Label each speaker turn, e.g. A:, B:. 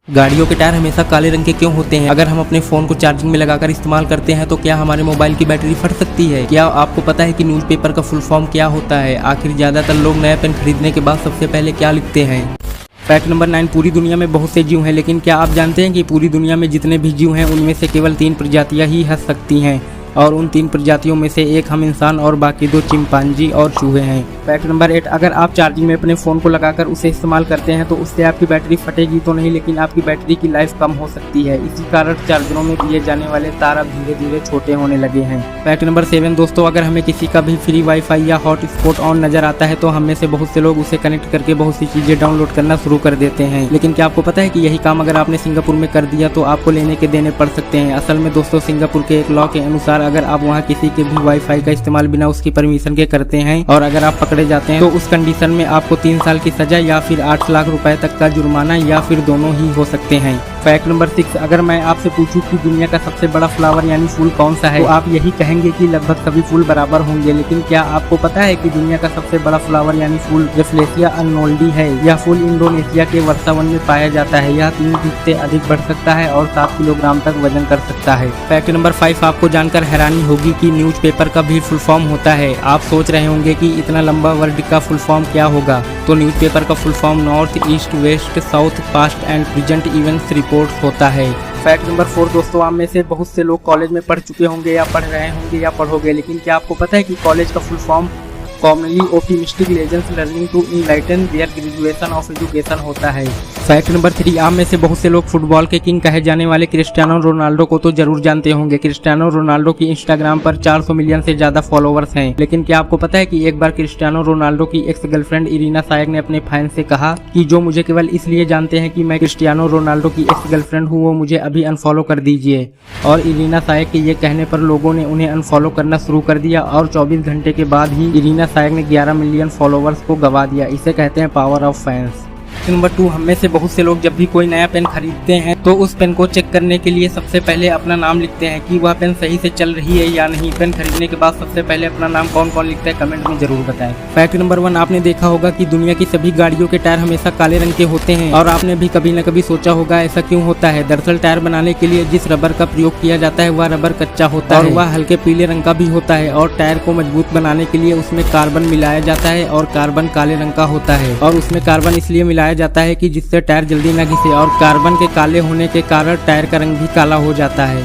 A: गाड़ियों के टायर हमेशा काले रंग के क्यों होते हैं? अगर हम अपने फोन को चार्जिंग में लगाकर इस्तेमाल करते हैं तो क्या हमारे मोबाइल की बैटरी फट सकती है? क्या आपको पता है कि न्यूज़पेपर का फुल फॉर्म क्या होता है? आखिर ज्यादातर लोग नया पेन खरीदने के बाद सबसे पहले क्या लिखते हैं? फैक्ट नंबर 9, पूरी दुनिया में बहुत से जीव हैं, लेकिन क्या आप जानते हैं कि पूरी दुनिया में जितने भी जीव हैं उनमें से केवल 3 प्रजातियां ही हंस सकती हैं, और उन 3 प्रजातियों में से एक हम इंसान और बाकी 2 चिंपांजी और चूहे हैं। फैक्ट नंबर 8, अगर आप चार्जिंग में अपने फ़ोन को लगाकर उसे इस्तेमाल करते हैं तो उससे आपकी बैटरी फटेगी तो नहीं, लेकिन आपकी बैटरी की लाइफ कम हो सकती है। इसी कारण चार्जरों में दिए जाने वाले तार अब धीरे धीरे छोटे होने लगे हैं। फैक्ट नंबर 7, दोस्तों, अगर हमें किसी का भी फ्री वाईफाई या हॉटस्पॉट ऑन नजर आता है तो हम में से बहुत से लोग उसे कनेक्ट करके बहुत सी चीज़ें डाउनलोड करना शुरू कर देते हैं। लेकिन क्या आपको पता है कि यही काम अगर आपने सिंगापुर में कर दिया तो आपको लेने के देने पड़ सकते हैं? असल में दोस्तों, सिंगापुर के एक लॉ के अनुसार अगर आप वहाँ किसी के भी वाईफाई का इस्तेमाल बिना उसकी परमिशन के करते हैं और अगर आप पकड़े जाते हैं तो उस कंडीशन में आपको 3 साल की सजा या फिर 8 लाख रुपए तक का जुर्माना या फिर दोनों ही हो सकते हैं। फैक्ट नंबर 6, अगर मैं आपसे पूछूं कि दुनिया का सबसे बड़ा फ्लावर यानी फूल कौन सा है तो आप यही कहेंगे कि लगभग सभी फूल बराबर होंगे। लेकिन क्या आपको पता है कि दुनिया का सबसे बड़ा फ्लावर यानी फूल रेफलेशिया अर्नोल्डी है? यह फूल इंडोनेशिया के वर्षावन में पाया जाता है। यह 3 फीट से अधिक बढ़ सकता है और 7 किलोग्राम तक वजन कर सकता है। फैक्ट नंबर 5, आपको जानकर हैरानी होगी कि न्यूज़पेपर का भी फुल फॉर्म होता है। आप सोच रहे होंगे कि इतना लंबा वर्ड का फुल फॉर्म क्या होगा, तो न्यूज़पेपर का full form north east west south past and present events report होता है। फैक्ट नंबर 4, दोस्तों, आप में से बहुत से लोग कॉलेज में पढ़ चुके होंगे या पढ़ रहे होंगे या पढ़ोगे, लेकिन क्या आपको पता है कि कॉलेज का full form commonly optimistic legends learning to enlighten their graduation of education होता है। फैक्ट नंबर 3, आप में से बहुत से लोग फुटबॉल के किंग कहे जाने वाले क्रिस्टियानो रोनाल्डो को तो जरूर जानते होंगे। क्रिस्टियानो रोनाल्डो की इंस्टाग्राम पर 400 मिलियन से ज्यादा फॉलोवर्स हैं। लेकिन क्या आपको पता है कि एक बार क्रिस्टियानो रोनाल्डो की एक्स गर्लफ्रेंड इरीना शायक ने अपने फैन से कहा कि जो मुझे केवल इसलिए जानते हैं कि मैं क्रिस्टियानो रोनाल्डो की एक्स गर्लफ्रेंड हूँ वो मुझे अभी अनफॉलो कर दीजिए। और इरीना शायक के ये कहने पर लोगों ने उन्हें अनफॉलो करना शुरू कर दिया और 24 घंटे के बाद ही इरीना शायक ने 11 मिलियन फॉलोवर्स को गवा दिया। इसे कहते हैं पावर ऑफ फैंस। नंबर 2, हम में से बहुत से लोग जब भी कोई नया पेन खरीदते हैं तो उस पेन को चेक करने के लिए सबसे पहले अपना नाम लिखते हैं कि वह पेन सही से चल रही है या नहीं। पेन खरीदने के बाद सबसे पहले अपना नाम कौन कौन लिखता है कमेंट में जरूर बताएं। फैक्ट नंबर 1, आपने देखा होगा कि दुनिया की सभी गाड़ियों के टायर हमेशा काले रंग के होते हैं और आपने भी कभी न कभी सोचा होगा ऐसा क्यों होता है। दरअसल टायर बनाने के लिए जिस रबर का प्रयोग किया जाता है वह रबर कच्चा होता है और वह हल्के पीले रंग का भी होता है, और टायर को मजबूत बनाने के लिए उसमें कार्बन मिलाया जाता है और कार्बन काले रंग का होता है। और उसमें कार्बन इसलिए मिलाया जाता है कि जिससे टायर जल्दी न घिसे, और कार्बन के काले होने के कारण टायर का रंग भी काला हो जाता है।